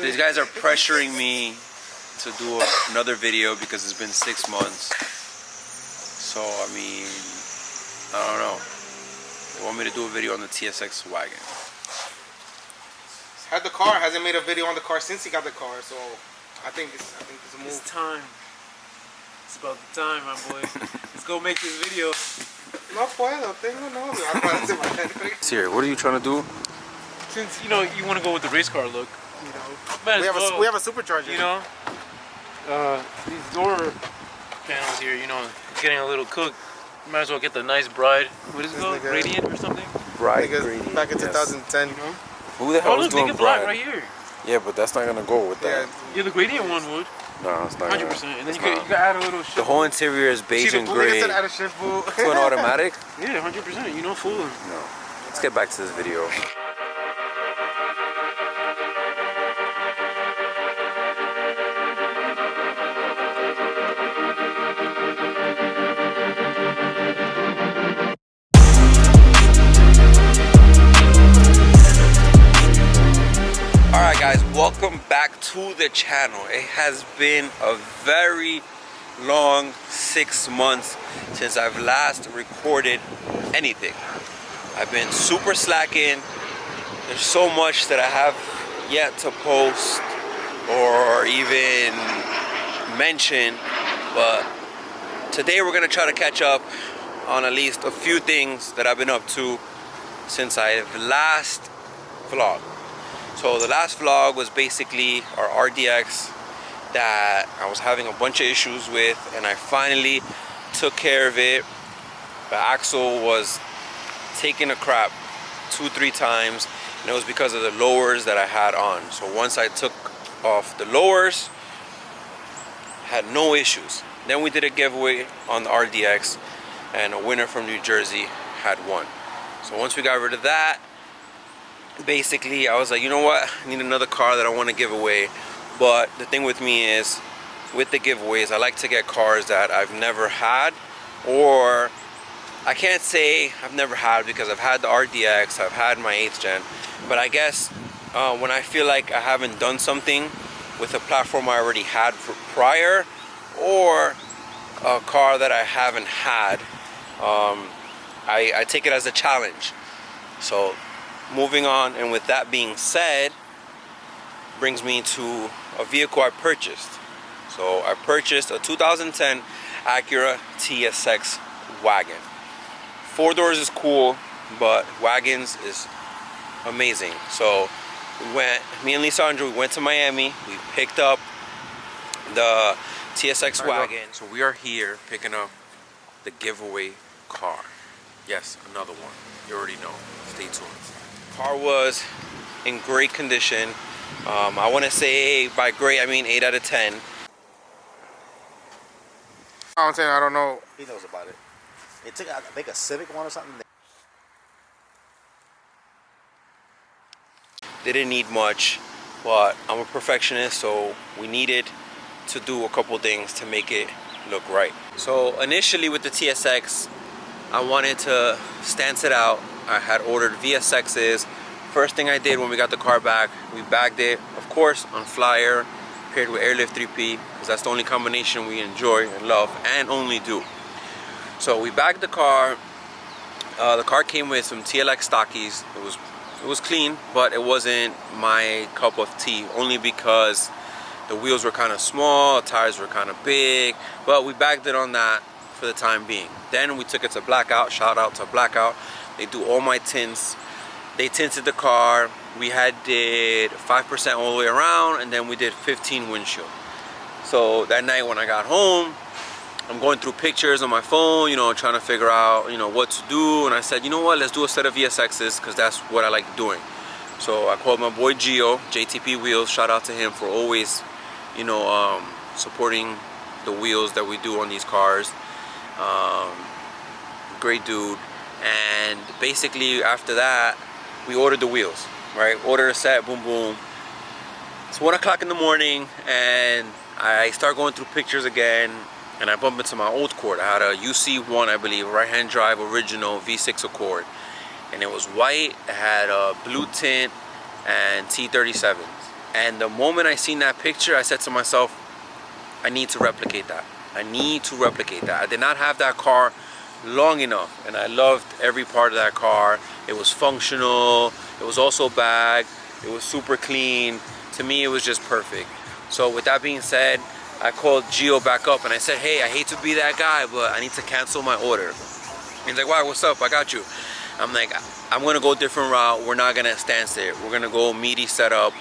These guys are pressuring me to do another video because it's been 6 months. So, I mean, I don't know. They want me to do a video on the TSX wagon. Had the car, hasn't made a video on the car since he got the car, so I think it's a move. It's time. It's about the time, my boy. Let's go make this video. No puedo, tengo novio. Siri, what are you trying to do? Since, you know, you want to go with the race car look, you know. We have a supercharger. You know, these door panels here, you know, getting a little cooked. You might as well get the nice Bride. What is it called? Gradient or something? Bride Gradient. Back in 2010. You know? Who the hell is doing Bride Bride? right here. Yeah, but that's not gonna go with that. Yeah, the Gradient one would. No, it's not. 100%. And then you can add a little shit. The whole interior is beige and gray. To an automatic? Yeah, 100%. You know, fool. No. Let's get back to this video. Alright guys, welcome back to the channel. It has been a very long 6 months since I've last recorded anything. I've been super slacking. There's so much that I have yet to post or even mention, but today we're gonna try to catch up on at least a few things that I've been up to since I've last vlogged. So the last vlog was basically our RDX that I was having a bunch of issues with, and I finally took care of it. The axle was taking a crap 2-3 times, and it was because of the lowers that I had on. So once I took off the lowers, had no issues. Then we did a giveaway on the RDX, and a winner from New Jersey had won. So once we got rid of that, basically I was like, you know what, I need another car that I want to give away. But the thing with me is, with the giveaways, I like to get cars that I've never had, or I can't say I've never had because I've had the RDX, I've had my 8th gen, but I guess when I feel like I haven't done something with a platform I already had prior, or a car that I haven't had, I take it as a challenge. So moving on, and with that being said, brings me to a vehicle I purchased. So I purchased a 2010 Acura TSX wagon. 4 doors is cool, but wagons is amazing. So me and Lisandro, we went to Miami, we picked up the TSX wagon. So we are here picking up the giveaway car. Yes, another one. You already know. Stay tuned. Car was in great condition. I want to say, by great I mean 8 out of 10. I'm saying I don't know. He knows about it. It took, I think, a Civic one or something. Didn't need much, but I'm a perfectionist, so we needed to do a couple things to make it look right. So initially with the TSX, I wanted to stance it out. I had ordered VSXs. First thing I did when we got the car back, we bagged it, of course, on Flyer, paired with Airlift 3P, because that's the only combination we enjoy and love and only do. So we bagged the car. The car came with some TLX stockies. It was clean, but it wasn't my cup of tea, only because the wheels were kind of small, tires were kind of big, but we bagged it on that for the time being. Then we took it to Blackout. Shout out to Blackout. They do all my tints. They tinted the car. We did 5% all the way around, and then we did 15 windshield. So that night when I got home, I'm going through pictures on my phone, you know, trying to figure out, you know, what to do. And I said, you know what, let's do a set of VSXs, because that's what I like doing. So I called my boy Gio, JTP Wheels. Shout out to him for always, you know, supporting the wheels that we do on these cars. Great dude. And basically after that, we ordered the wheels, right? Ordered a set, boom, boom. It's 1 o'clock in the morning, and I start going through pictures again, and I bump into my old Accord. I had a UC1, I believe, right-hand drive original V6 Accord, and it was white. It had a blue tint and T37s. And the moment I seen that picture, I said to myself, I need to replicate that. I need to replicate that. I did not have that car long enough, and I loved every part of that car. It was functional, it was also bagged, it was super clean. To me, it was just perfect. So with that being said, I called Gio back up and I said, hey, I hate to be that guy, but I need to cancel my order. He's like, why, what's up? I got you. I'm like, I'm gonna go a different route. We're not gonna stand there. We're gonna go meaty setup,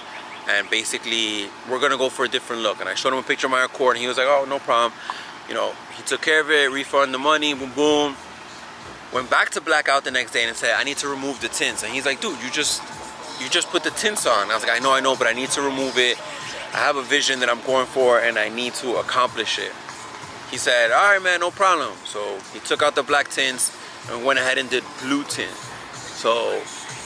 and basically we're gonna go for a different look. And I showed him a picture of my Accord, and he was like, oh, no problem. You know, he took care of it, refunded the money, boom, boom. Went back to Blackout the next day and said, I need to remove the tints. And he's like, dude, you just put the tints on. I was like, I know, but I need to remove it. I have a vision that I'm going for, and I need to accomplish it. He said, all right, man, no problem. So he took out the black tints and went ahead and did blue tint. So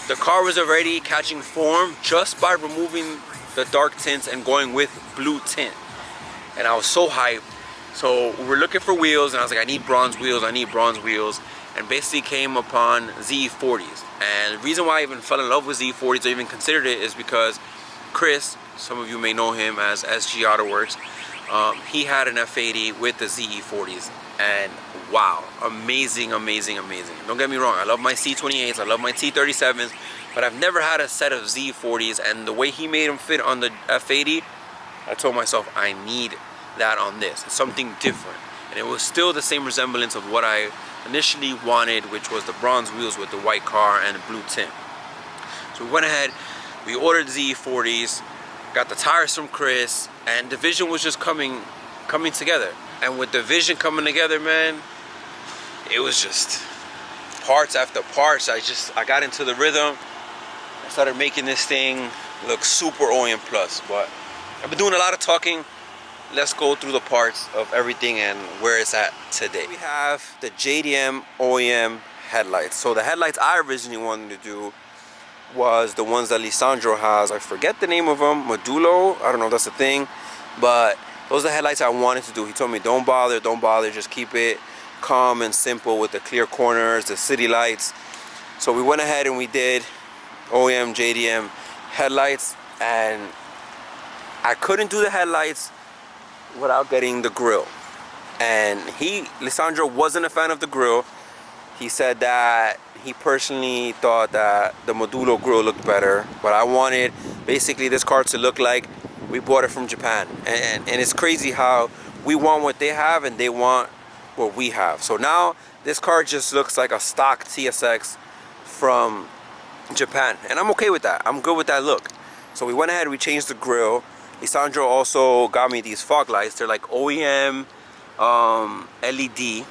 the car was already catching form just by removing the dark tints and going with blue tint. And I was so hyped. So we were looking for wheels, and I was like, I need bronze wheels, and basically came upon ZE40s. And the reason why I even fell in love with ZE40s or even considered it is because Chris, some of you may know him as SG Autoworks, he had an F80 with the ZE40s, and wow, amazing, amazing, amazing. Don't get me wrong, I love my C28s, I love my T37s, but I've never had a set of Z40s, and the way he made them fit on the F80, I told myself, I need that on this. It's something different. And it was still the same resemblance of what I initially wanted, which was the bronze wheels with the white car and the blue tint. So we went ahead, we ordered Z40s, got the tires from Chris, and the vision was just coming together. And with the vision coming together, man, it was just parts after parts. I got into the rhythm. I started making this thing look super OEM plus. But I've been doing a lot of talking. Let's go through the parts of everything and where it's at today. We have the JDM OEM headlights. So the headlights I originally wanted to do was the ones that Lisandro has. I forget the name of them, Modulo, I don't know if that's a thing, but those are the headlights I wanted to do. He told me don't bother, just keep it calm and simple with the clear corners, the city lights. So we went ahead and we did OEM JDM headlights, and I couldn't do the headlights without getting the grill. And Lisandro wasn't a fan of the grill. He said that he personally thought that the Modulo grill looked better, but I wanted basically this car to look like we bought it from Japan. And it's crazy how we want what they have and they want what we have. So now this car just looks like a stock TSX from Japan, and I'm okay with that. I'm good with that look. So we went ahead and we changed the grill. Lisandro also got me these fog lights. They're like OEM LED,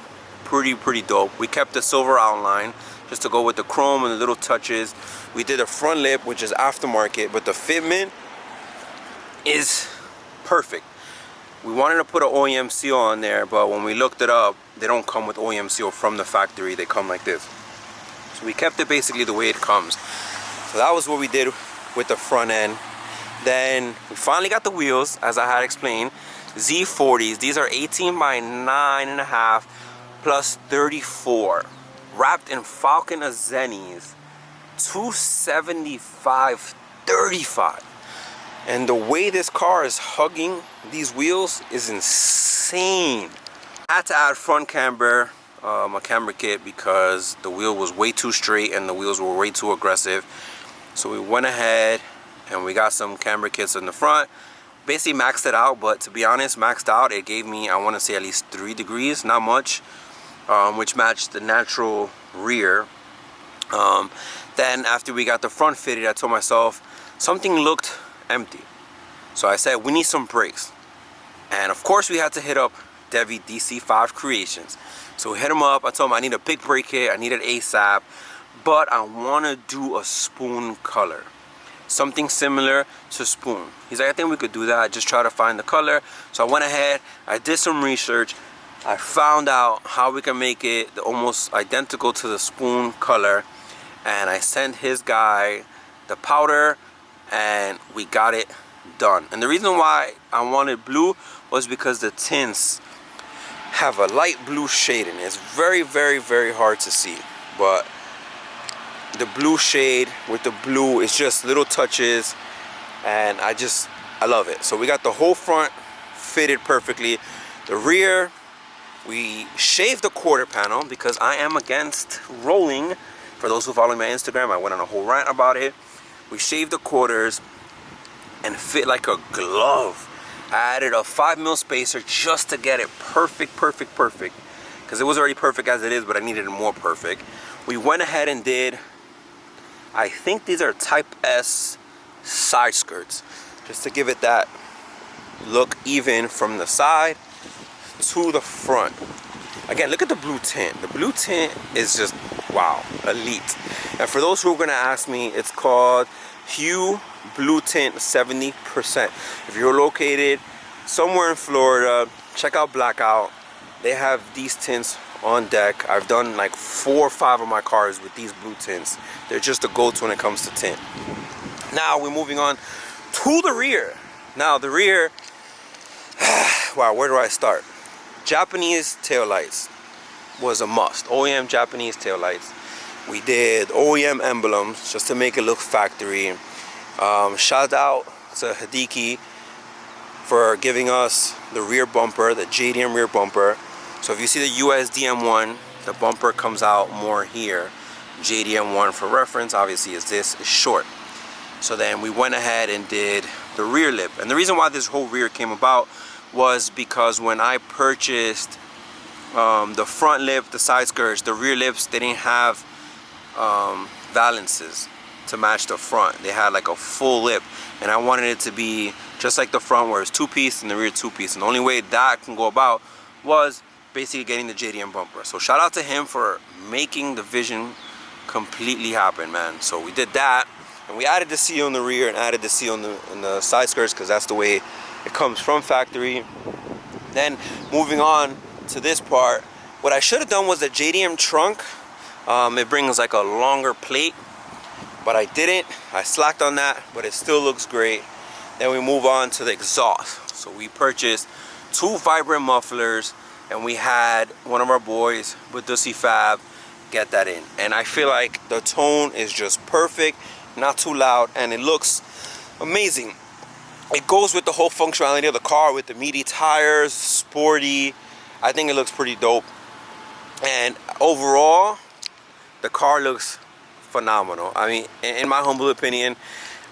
pretty dope. We kept the silver outline just to go with the chrome and the little touches. We did a front lip, which is aftermarket, but the fitment is perfect. We wanted to put an OEM seal on there, but when we looked it up, they don't come with OEM seal from the factory. They come like this. So we kept it basically the way it comes. So that was what we did with the front end. Then we finally got the wheels, as I had explained. Z40s. These are 18 by 9.5 plus 34. Wrapped in Falcon Azenis. 275/35. And the way this car is hugging these wheels is insane. I had to add front camber, a camber kit, because the wheel was way too straight and the wheels were way too aggressive. So we went ahead and we got some camber kits in the front. Basically maxed it out, but to be honest, maxed out, it gave me, I want to say, at least 3 degrees, not much, which matched the natural rear. Then after we got the front fitted, I told myself something looked empty. So I said, we need some brakes. And of course we had to hit up Devi DC5 Creations. So we hit him up. I told him I need a big brake kit, I need it ASAP, but I want to do a spoon color. Something similar to spoon. He's like, I think we could do that. Just try to find the color. So I went ahead, I did some research. I found out how we can make it almost identical to the spoon color. And I sent his guy the powder and we got it done. And the reason why I wanted blue was because the tints have a light blue shade in it. It's very hard to see, but the blue shade with the blue is just little touches. and I love it. So we got the whole front fitted perfectly. The rear, we shaved the quarter panel because I am against rolling. For those who follow my Instagram, I went on a whole rant about it. We shaved the quarters and fit like a glove. I added a 5mm spacer just to get it perfect, because it was already perfect as it is, but I needed it more perfect. We went ahead and did, I think these are Type S side skirts, just to give it that look even from the side to the front. Again, look at the blue tint. The blue tint is just, wow, elite. And for those who are gonna ask me, it's called Hue Blue Tint 70%. If you're located somewhere in Florida, check out Blackout. They have these tints on deck. I've done like 4 or 5 of my cars with these blue tints. They're just a go-to when it comes to tint. Now we're moving on to the rear. Now the rear, wow, where do I start? Japanese taillights was a must. OEM Japanese taillights. We did OEM emblems just to make it look factory. Shout out to Hideki for giving us the rear bumper, the JDM rear bumper. So if you see the US DM1, the bumper comes out more here. JDM1 for reference, obviously, is this is short. So then we went ahead and did the rear lip. And the reason why this whole rear came about was because when I purchased the front lip, the side skirts, the rear lips, they didn't have valances to match the front. They had like a full lip, and I wanted it to be just like the front where it's 2-piece and the rear 2-piece. And the only way that can go about was basically getting the JDM bumper. So shout out to him for making the vision completely happen, man. So we did that, and we added the seal in the rear and added the seal in the side skirts because that's the way it comes from factory. Then moving on to this part, what I should have done was the JDM trunk. It brings like a longer plate, but I didn't. I slacked on that, but it still looks great. Then we move on to the exhaust. So we purchased 2 vibrant mufflers, and we had one of our boys with Dussy Fab get that in. And I feel like the tone is just perfect, not too loud, and it looks amazing. It goes with the whole functionality of the car with the meaty tires, sporty. I think it looks pretty dope. And overall, the car looks phenomenal. I mean, in my humble opinion,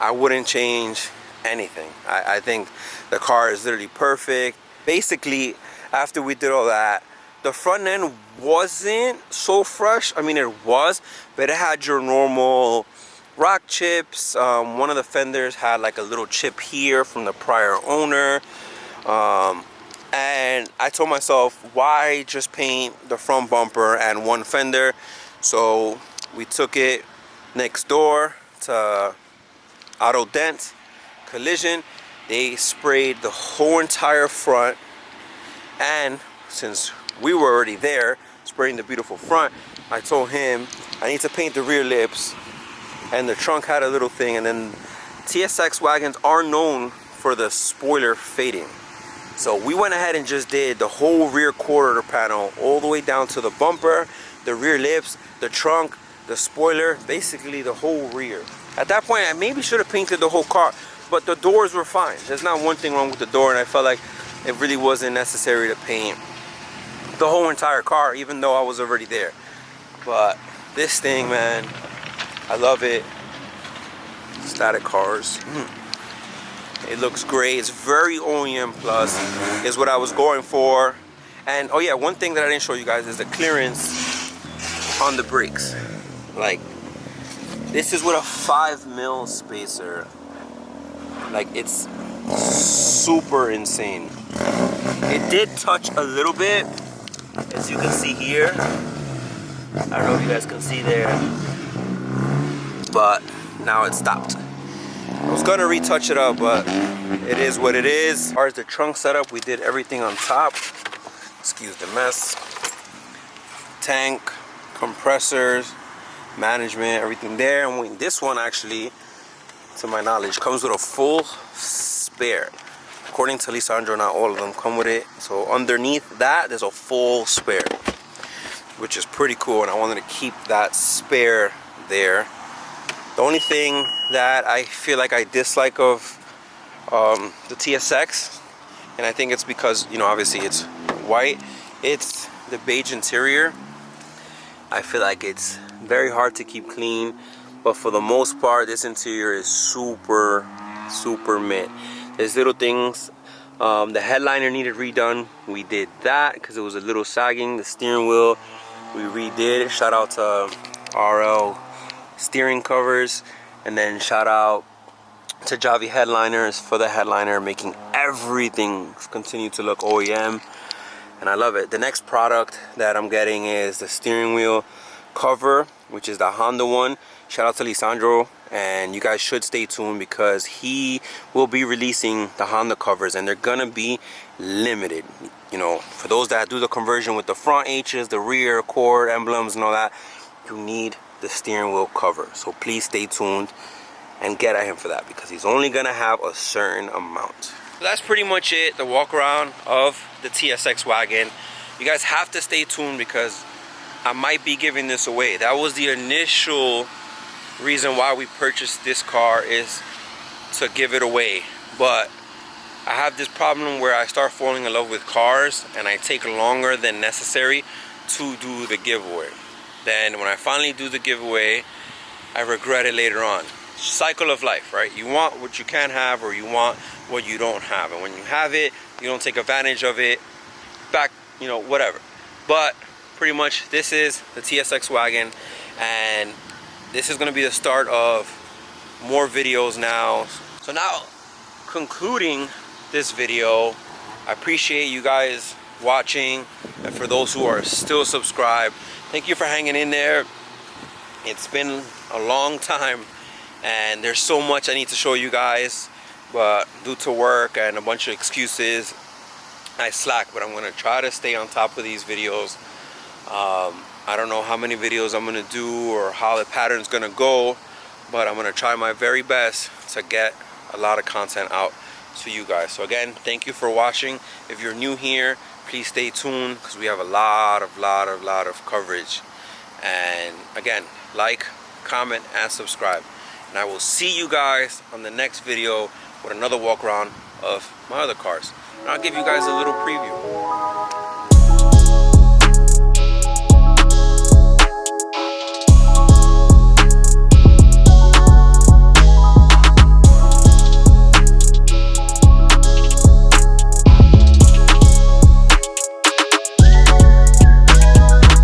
I wouldn't change anything. I think the car is literally perfect. Basically, after we did all that, the front end wasn't so fresh. I mean, it was, but it had your normal rock chips. One of the fenders had like a little chip here from the prior owner. And I told myself, why just paint the front bumper and one fender? So we took it next door to Auto Dent Collision. They sprayed the whole entire front, and since we were already there spraying the beautiful front, I told him I need to paint the rear lips, and the trunk had a little thing. And then TSX wagons are known for the spoiler fading, so we went ahead and just did the whole rear quarter panel all the way down to the bumper, the rear lips, the trunk, the spoiler, basically the whole rear. At that point, I maybe should have painted the whole car, but the doors were fine. There's not one thing wrong with the door, and I felt like it really wasn't necessary to paint the whole entire car, even though I was already there. But this thing, man, I love it. Static cars. It looks great. It's very OEM plus is what I was going for. And oh yeah, one thing that I didn't show you guys is the clearance on the brakes. Like, this is with a 5mm spacer. Like, it's super insane. It did touch a little bit, as you can see here. I don't know if you guys can see there, but now it stopped. I was gonna retouch it up, but it is what it is. As far as the trunk setup, we did everything on top. Excuse the mess. Tank, compressors, management, everything there. And this one actually, to my knowledge, comes with a full spare. According to Lisandro, not all of them come with it. So underneath that, there's a full spare, which is pretty cool, and I wanted to keep that spare there. The only thing that I feel like I dislike of the TSX, and I think it's because, you know, obviously it's white. It's the beige interior. I feel like it's very hard to keep clean, but for the most part, this interior is super mint. There's little things. The headliner needed redone. We did that because it was a little sagging. The steering wheel, we redid it. Shout out to RL steering covers, and then shout out to Javi Headliners for the headliner, making everything continue to look OEM, and I love it. The next product that I'm getting is the steering wheel cover, which is the Honda one. Shout out to Lisandro, and you guys should stay tuned because he will be releasing the Honda covers, and they're gonna be limited. You know, for those that do the conversion with the front H's, the rear cord emblems and all that, you need the steering wheel cover. So please stay tuned and get at him for that, because he's only gonna have a certain amount. So that's pretty much it, the walk around of the TSX wagon. You guys have to stay tuned because I might be giving this away. That was the initial reason why we purchased this car, is to give it away. But I have this problem where I start falling in love with cars and I take longer than necessary to do the giveaway. Then when I finally do the giveaway, I regret it later on. Cycle of life, right? You want what you can't have, or you want what you don't have, and when you have it, you don't take advantage of it back, you know, whatever. But pretty much this is the TSX wagon, and this is going to be the start of more videos now. So now, concluding this video, I appreciate you guys watching, and for those who are still subscribed, thank you for hanging in there. It's been a long time, and there's so much I need to show you guys, but due to work and a bunch of excuses, I slack. But I'm going to try to stay on top of these videos. I don't know how many videos I'm going to do or how the pattern's going to go, but I'm going to try my very best to get a lot of content out to you guys. So again, thank you for watching. If you're new here, please stay tuned because we have a lot of coverage. And again, like, comment, and subscribe. And I will see you guys on the next video with another walk around of my other cars. And I'll give you guys a little preview.